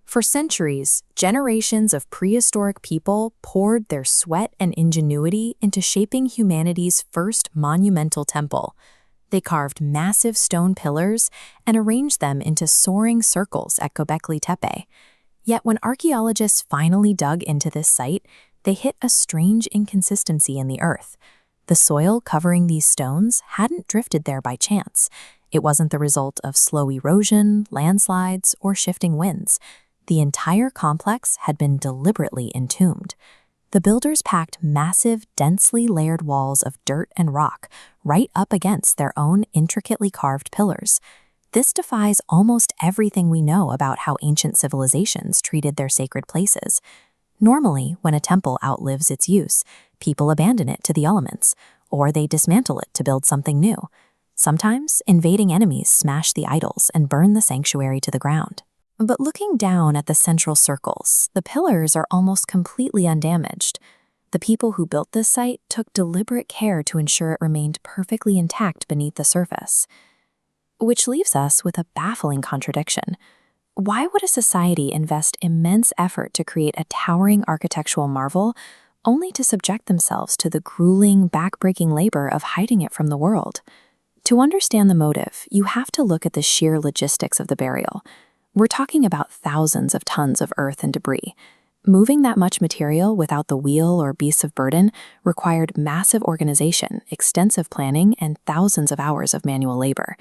For centuries, generations of prehistoric people poured their sweat and ingenuity into shaping humanity's first monumental temple. They carved massive stone pillars and arranged them into soaring circles at Göbekli Tepe. Yet when archaeologists finally dug into this site, they hit a strange inconsistency in the earth. The soil covering these stones hadn't drifted there by chance. It wasn't the result of slow erosion, landslides, or shifting winds. The entire complex had been deliberately entombed. The builders packed massive, densely layered walls of dirt and rock right up against their own intricately carved pillars. This defies almost everything we know about how ancient civilizations treated their sacred places. Normally, when a temple outlives its use, people abandon it to the elements, or they dismantle it to build something new. Sometimes, invading enemies smash the idols and burn the sanctuary to the ground. But looking down at the central circles, the pillars are almost completely undamaged. The people who built this site took deliberate care to ensure it remained perfectly intact beneath the surface. Which leaves us with a baffling contradiction. Why would a society invest immense effort to create a towering architectural marvel, only to subject themselves to the grueling, back-breaking labor of hiding it from the world? To understand the motive, you have to look at the sheer logistics of the burial. We're talking about thousands of tons of earth and debris. Moving that much material without the wheel or beasts of burden required massive organization, extensive planning, and thousands of hours of manual labor.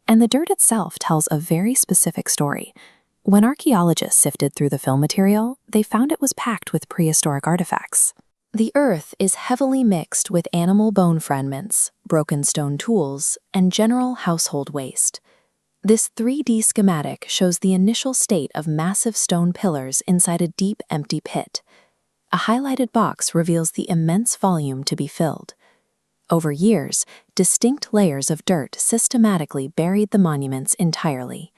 And the dirt itself tells a very specific story. When archaeologists sifted through the fill material, they found it was packed with prehistoric artifacts. The earth is heavily mixed with animal bone fragments, broken stone tools, and general household waste. This 3D schematic shows the initial state of massive stone pillars inside a deep, empty pit. A highlighted box reveals the immense volume to be filled. Over years, distinct layers of dirt systematically buried the monuments entirely.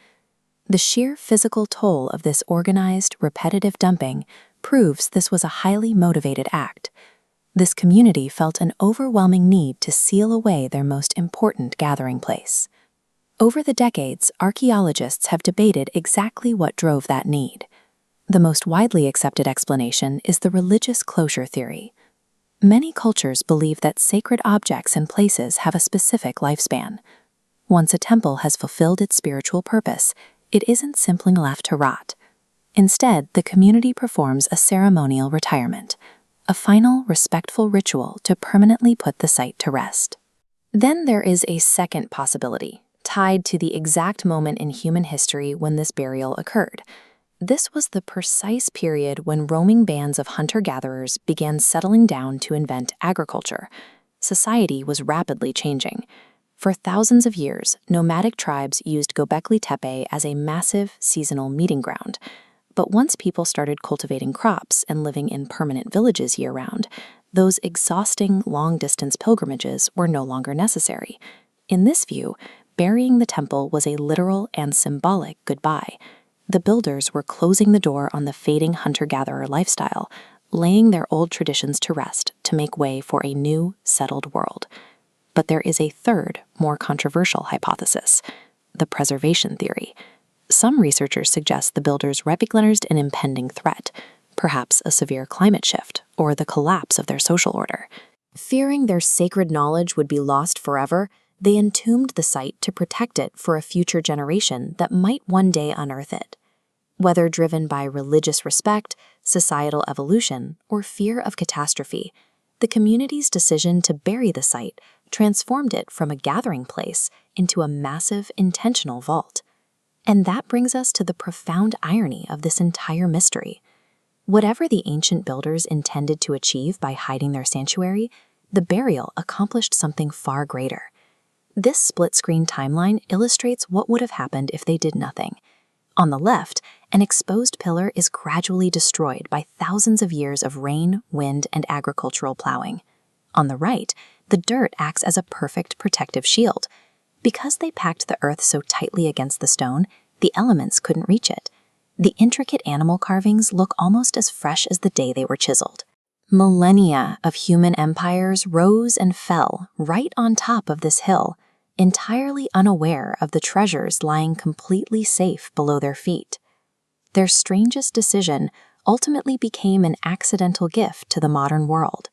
The sheer physical toll of this organized, repetitive dumping proves this was a highly motivated act. This community felt an overwhelming need to seal away their most important gathering place. Over the decades, archaeologists have debated exactly what drove that need. The most widely accepted explanation is the religious closure theory. Many cultures believe that sacred objects and places have a specific lifespan. Once a temple has fulfilled its spiritual purpose, it isn't simply left to rot. Instead, the community performs a ceremonial retirement, a final, respectful ritual to permanently put the site to rest. Then there is a second possibility, tied to the exact moment in human history when this burial occurred. This was the precise period when roaming bands of hunter-gatherers began settling down to invent agriculture. Society was rapidly changing. For thousands of years, nomadic tribes used Gobekli Tepe as a massive seasonal meeting ground. But once people started cultivating crops and living in permanent villages year-round, those exhausting long-distance pilgrimages were no longer necessary. In this view, burying the temple was a literal and symbolic goodbye. The builders were closing the door on the fading hunter-gatherer lifestyle, laying their old traditions to rest to make way for a new, settled world. But there is a third, more controversial hypothesis, the preservation theory. Some researchers suggest the builders recognized an impending threat, perhaps a severe climate shift or the collapse of their social order. Fearing their sacred knowledge would be lost forever, they entombed the site to protect it for a future generation that might one day unearth it. Whether driven by religious respect, societal evolution, or fear of catastrophe, the community's decision to bury the site transformed it from a gathering place into a massive, intentional vault. And that brings us to the profound irony of this entire mystery. Whatever the ancient builders intended to achieve by hiding their sanctuary, the burial accomplished something far greater. This split-screen timeline illustrates what would have happened if they did nothing. On the left, an exposed pillar is gradually destroyed by thousands of years of rain, wind, and agricultural plowing. On the right, the dirt acts as a perfect protective shield. Because they packed the earth so tightly against the stone, the elements couldn't reach it. The intricate animal carvings look almost as fresh as the day they were chiseled. Millennia of human empires rose and fell right on top of this hill, entirely unaware of the treasures lying completely safe below their feet. Their strangest decision ultimately became an accidental gift to the modern world.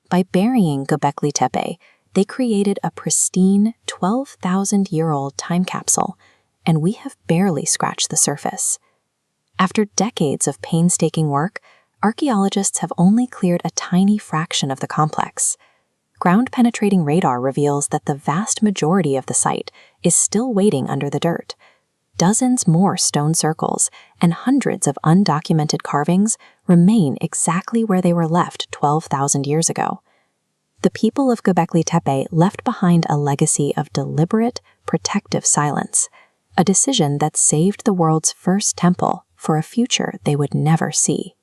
By burying Göbekli Tepe, they created a pristine 12,000-year-old time capsule, and we have barely scratched the surface. After decades of painstaking work, archaeologists have only cleared a tiny fraction of the complex. Ground-penetrating radar reveals that the vast majority of the site is still waiting under the dirt. Dozens more stone circles and hundreds of undocumented carvings remain exactly where they were left 12,000 years ago. The people of Göbekli Tepe left behind a legacy of deliberate, protective silence, a decision that saved the world's first temple for a future they would never see.